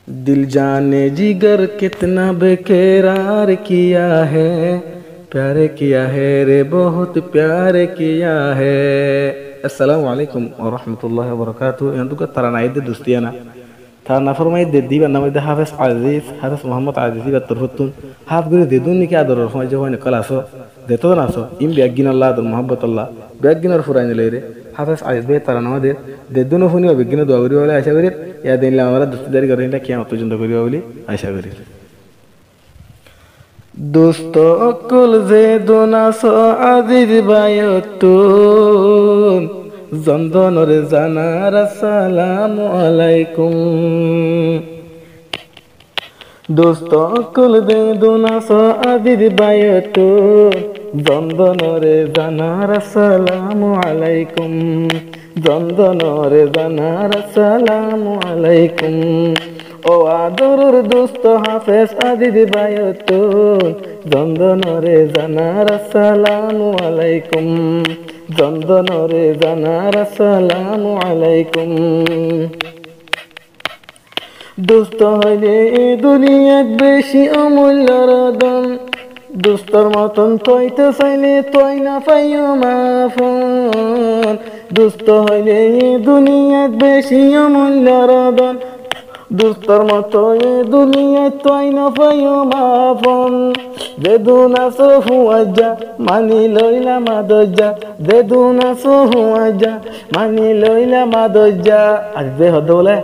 दिल जाने जिगर कितना बेकरार किया है, प्यार किया है रे बहुत प्यार किया है। अस्सलामु अलैकुम व रहमतुल्लाहि व बरकातुहू। yanduka taranaide dustiana tarana formaide diba namide hafiz aziz hafiz muhammad aziz diba turhutun haf gure dedun ki ador forma jawani kalaso de to naso im biagina allah dul muhabbatullah biagina furayne leire hafiz aziz be tarana de dedun funi biagina do agri wala aisha berit ya din la amara dustidari garinda kiyamat purjont koriba boli aisha berit दोस्तों कुल जे दोना सो आदिर बायतुन जंदनर जानार अस्सलामु अलैकुम। दोस्तों कुल जे दोना सो आदिर बायतुन जंदनर जानार अस्सलामु अलैकुम, जंदनर जानार अस्सलामु अलैकुम। ओ आदरुर दोस्त हाफेज आदिर बायतुन जंदनरे जानार अस्सलामु अलैकुम, जंदनरे जानार अस्सलामु अलैकुम। दोस्त हইলে দুনিয়াত বেশি অমূল্য রতন, दोस्तर मतन তইতে চাইলে তই না পাইও মাফন। दोस्त হইলে দুনিয়াত বেশি অমূল্য রতন, दोस्तर मतो ये दुनिया तोय न पायो माफन। देदुना सो हुआजा मानी लइला मादजा, देदुना सो हुआजा मानी लइला मादजा। आज दे हदोले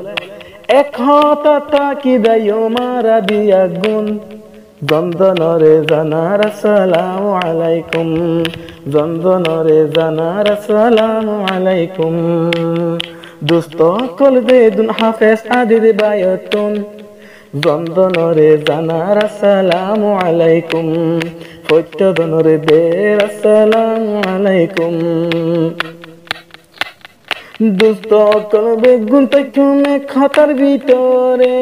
एक हता ताकि दायो मारा दिया गुन जंदनरे जानार अस्सलामु अलैकुम, जंदनरे जानार अस्सलामु अलैकुम। दोस्तों कल बेदुन हाफेज आदिर बायतुन जंदनरे जानार अस्सलामु अलैकुम, फत्यदनरे बेर अस्सलामु अलैकुम। दोस्तों कल बेगुन तकुमे खातर ভিতরে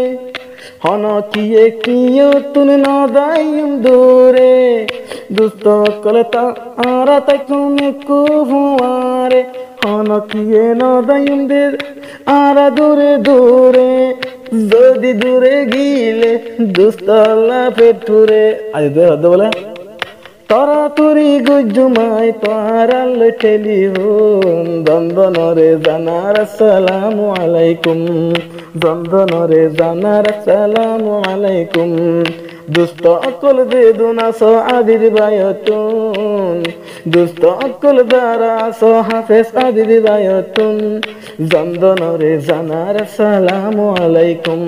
হন কিয়ে কিয়ে তুন না দাইম দূরে। दोस्तों कल तारा तकुमे কুহুয়ারে হন কিয়ে না দাইম দে আরা দূরে দূরে। যদি দূরে গিলে दोस्त আল্লাহ পেটুরে। আজ দে হদ বলে तोरा तुरी गुजुमाय तोराल टेलीफोन जंदनरे जानार अस्सलामु अलैकुम, जंदनरे जानार अस्सलामु अलैकुम। दोस्त अकल बेदुना सो आदिर बायतुन, दोस्त अकल दारा सो हाफेज आदिर बायतुन जंदनरे जानार अस्सलामु अलैकुम,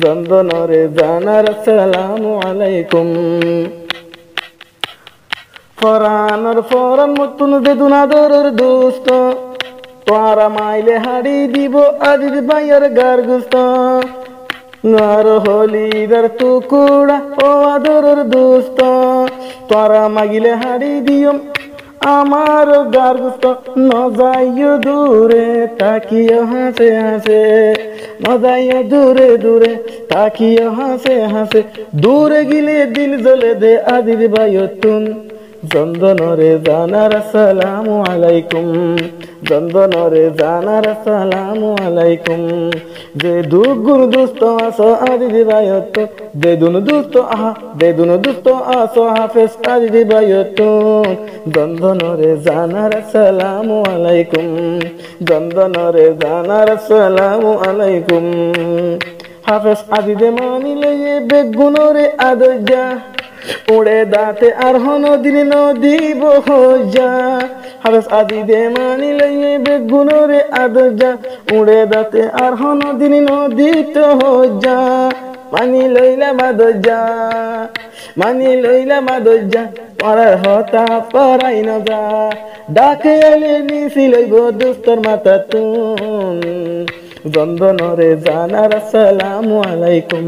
जंदनरे जानार अस्सलामु अलैकुम। फरानर फरन मतुन बेदुना दरर दोस्त तोरा माइले हाड़ी दिबो आदिर बायर गार गुस्त नार हलिदार टुकुड़ा ओ आदरर दोस्त तोरा मागिले हाड़ी दियम आमार गार गुस्त न जाइयो दूरे ताकियो हासे हासे, न जाइयो दूरे दूरे ताकियो हासे हासे। दूरे गिले दिल जले दे आदिर बायतुन जंदनरे जानार अस्सलामु अलैकुम, जंदनरे जानार अस्सलामु अलैकुम। जे दुगुन दोस्त आसो आदिर बायतुन देदुन दोस्त आहा देदुन दोस्त आसो हाफेज आदिर बायतुन जंदनरे जानार अस्सलामु अलैकुम, जंदनरे जानार अस्सलामु अलैकुम। हाफेज आदिर मानी लये बेगुनरे आदजा उड़े दाते আর নদীর নদী বহজা। হাফেজ আদিদে মানি লইয়ে বেগুনরে আদজা উড়ে দাতে আর নদীর নদী তো হজা। মানি লইলা মাদজা মানি লইলা মাদজা পরার হতা পরাই না যা। ডাকে এলে নিছি লইব দোস্তর মাথা তুন जंदनरे जानार अस्सलामु अलैकुम,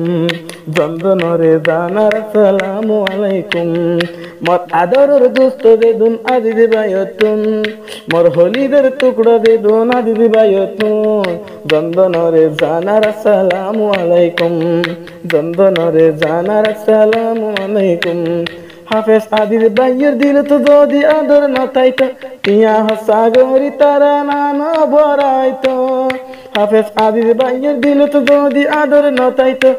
जंदनरे जानार अस्सलामु अलैकुम। मोर आदरर दोस्त बेदुन आदिर बायतुन मोर हलिदार टुकड़ा बेदुन आदिर बायतुन जंदनरे जानार अस्सलामु अलैकुम, जंदनरे जानार अस्सलामु अलैकुम। हाफेज आदिर बायर दिल तो যদি আদর না তাইতো টিয়া সাগরি তারা না ভরাইতো। হাফেজ আদির ভাইয়ের দিল তো যদি আদর নতাইতো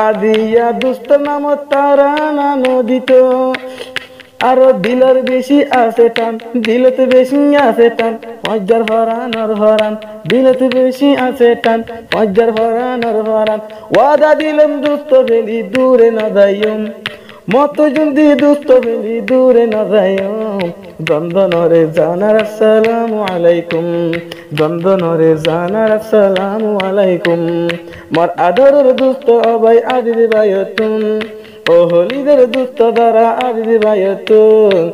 আদিয়া দুস্ত নাম তারা না নদিত আরো দিলের বেশি আছে টান দিলতে বেশি আছে টান মজ্জার ফরানোর ফরান দিলতে বেশি আছে টান মজ্জার ফরানোর ফরান ওয়াদা দিলাম দুস্ত ফেলি দূরে না যাইম মত যদি দুস্ত ফেলি দূরে না যাইম দ্বন্দ্বনরে জানার আসসালামু আলাইকুম দ্বন্দ্বনরে জানার আসসালামু আলাইকুম মোর আদরের দুস্ত অবাই আদির ভাইয়তুন ও হলিদের দুস্ত দ্বারা আদির ভাইয়তুন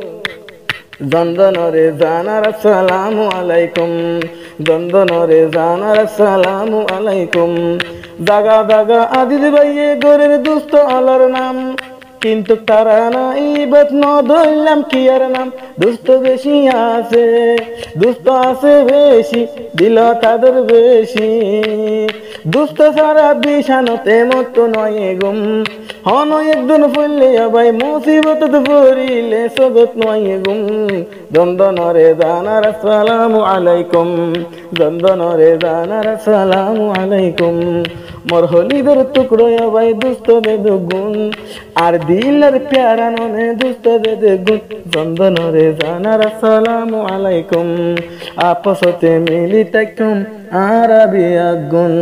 দ্বন্দ্বনরে জানার আসসালামু আলাইকুম দ্বন্দ্বনরে জানার আসসালামু আলাইকুম জাগা জাগা আদির ভাইয়ে গোরের দুস্ত আলার নাম কিন্তু তারা নাই বাত ন ধরলাম কি আর নাম দুস্ত বেশি আছে দুস্ত আছে বেশি দিল তাদের বেশি দুস্ত সারা বিশানতে মতো নয় গুম হন একজন ফুললে ভাই মুসিবত পড়িলে সগত নয় গুম দ্বন্দ্বনরে জানার আসসালামু আলাইকুম দ্বন্দ্বনরে জানার আসসালামু আলাইকুম মোর হলিদের টুকরো ভাই দুস্ত বেদগুন আর দিলের প্যারা ননে দুস্ত বেদগুন দ্বন্দ্বনরে জানার আসসালামু আলাইকুম আপসতে মিলি তাইকুম আরাবিয়া গুন।